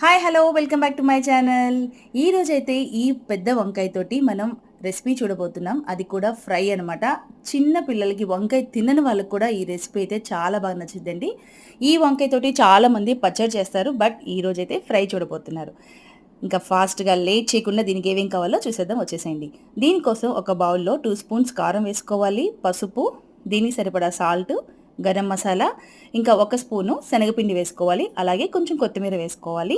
Hi hello welcome back to my channel. ఈ రోజైతే ఈ పెద్ద వంకాయ తోటి మనం రెసిపీ చూడబోతున్నాం. అది కూడా ఫ్రై అనమాట. చిన్న పిల్లలకి వంకాయ తినని వాళ్ళకి కూడా ఈ రెసిపీ అయితే చాలా బాగా నచ్చుద్దండి. ఈ వంకాయ తోటి చాలామంది పచ్చడి చేస్తారు. బట్ ఈ రోజైతే ఫ్రై చూడబోతున్నారు. ఇంకా ఫాస్ట్‌గా లేట్ చేయకుండా దీనికి ఏమేం కావాలో చూసేద్దాం, వచ్చేసేయండి. దీనికోసం ఒక బౌల్‌లో 2 స్పూన్స్ కారం వేసుకోవాలి, పసుపు, దీనికి సరిపడా సాల్ట్, గరం మసాలా, ఇంకా ఒక స్పూను శనగపిండి వేసుకోవాలి. అలాగే కొంచెం కొత్తిమీర వేసుకోవాలి.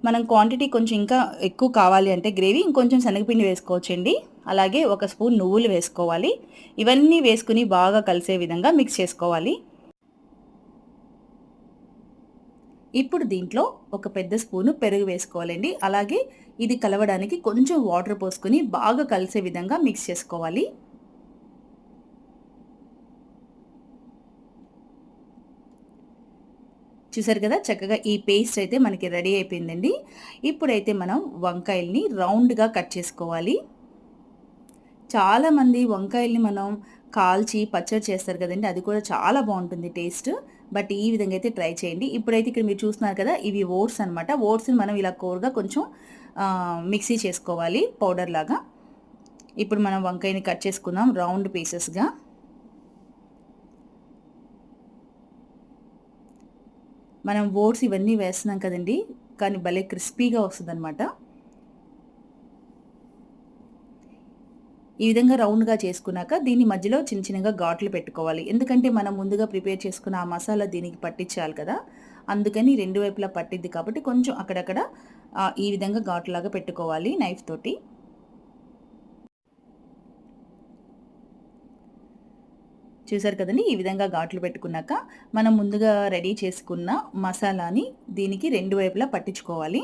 మనం క్వాంటిటీ కొంచెం ఇంకా ఎక్కువ కావాలి అంటే గ్రేవీ ఇంకొంచెం శనగపిండి వేసుకోవచ్చండి. అలాగే ఒక స్పూన్ నువ్వులు వేసుకోవాలి. ఇవన్నీ వేసుకుని బాగా కలిసే విధంగా మిక్స్ చేసుకోవాలి. ఇప్పుడు దీంట్లో ఒక పెద్ద స్పూను పెరుగు వేసుకోవాలండి. అలాగే ఇది కలవడానికి కొంచెం వాటర్ పోసుకొని బాగా కలిసే విధంగా మిక్స్ చేసుకోవాలి. చూసారు కదా, చక్కగా ఈ పేస్ట్ అయితే మనకి రెడీ అయిపోయిందండి. ఇప్పుడైతే మనం వంకాయల్ని రౌండ్గా కట్ చేసుకోవాలి. చాలామంది వంకాయల్ని మనం కాల్చి పచ్చడి చేస్తారు కదండి, అది కూడా చాలా బాగుంటుంది టేస్ట్. బట్ ఈ విధంగా అయితే ట్రై చేయండి. ఇప్పుడైతే ఇక్కడ మీరు చూస్తున్నారు కదా, ఇవి ఓట్స్ అనమాట. ఓట్స్ని మనం ఇలా కోరుగా కొంచెం మిక్సీ చేసుకోవాలి పౌడర్ లాగా. ఇప్పుడు మనం వంకాయని కట్ చేసుకుందాం రౌండ్ పీసెస్గా. మనం ఓట్స్ ఇవన్నీ వేస్తున్నాం కదండి, కానీ భలే క్రిస్పీగా వస్తుందన్నమాట. ఈ విధంగా రౌండ్గా చేసుకున్నాక దీని మధ్యలో చిన్న చిన్నగా ఘాట్లు పెట్టుకోవాలి. ఎందుకంటే మనం ముందుగా ప్రిపేర్ చేసుకున్న ఆ మసాలా దీనికి పట్టించాలి కదా, అందుకని రెండు వైపులా పట్టిద్ది కాబట్టి కొంచెం అక్కడక్కడ ఈ విధంగా ఘాట్లాగా పెట్టుకోవాలి నైఫ్ తోటి. చూసారు కదండి, ఈ విధంగా ఘాట్లు పెట్టుకున్నాక మనం ముందుగా రెడీ చేసుకున్న మసాలాని దీనికి రెండు వైపులా పట్టించుకోవాలి.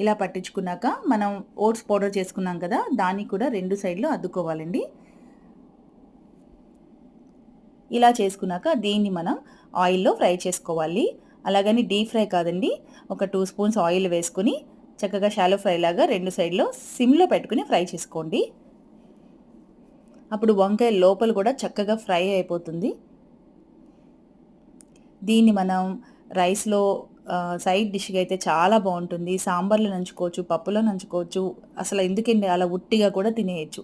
ఇలా పట్టించుకున్నాక మనం ఓట్స్ పౌడర్ చేసుకున్నాం కదా, దాన్ని కూడా రెండు సైడ్లు అద్దుకోవాలండి. ఇలా చేసుకున్నాక దీన్ని మనం ఆయిల్లో ఫ్రై చేసుకోవాలి. అలాగని డీప్ ఫ్రై కాదండి, ఒక 2 స్పూన్స్ ఆయిల్ వేసుకుని చక్కగా షాలో ఫ్రై లాగా రెండు సైడ్లో సిమ్లో పెట్టుకుని ఫ్రై చేసుకోండి. అప్పుడు వంకాయ లోపల కూడా చక్కగా ఫ్రై అయిపోతుంది. దీన్ని మనం రైస్లో సైడ్ డిష్గా అయితే చాలా బాగుంటుంది. సాంబార్లో నంచుకోవచ్చు, పప్పులో నంచుకోవచ్చు. అసలు ఎందుకండి, అలా ఉట్టిగా కూడా తినేయచ్చు,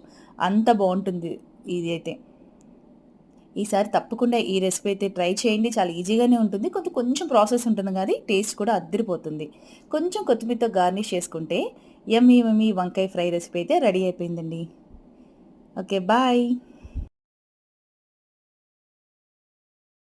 అంత బాగుంటుంది ఇది అయితే. ఈసారి తప్పకుండా ఈ రెసిపీ అయితే ట్రై చేయండి. చాలా ఈజీగానే ఉంటుంది, కొంచెం ప్రాసెస్ ఉంటుంది కానీ టేస్ట్ కూడా అద్దరిపోతుంది. కొంచెం కొత్తిమీరతో గార్నిష్ చేసుకుంటే యమ్మీ యమ్మీ వంకాయ ఫ్రై రెసిపీ అయితే రెడీ అయిపోయిందండి. Okay, bye.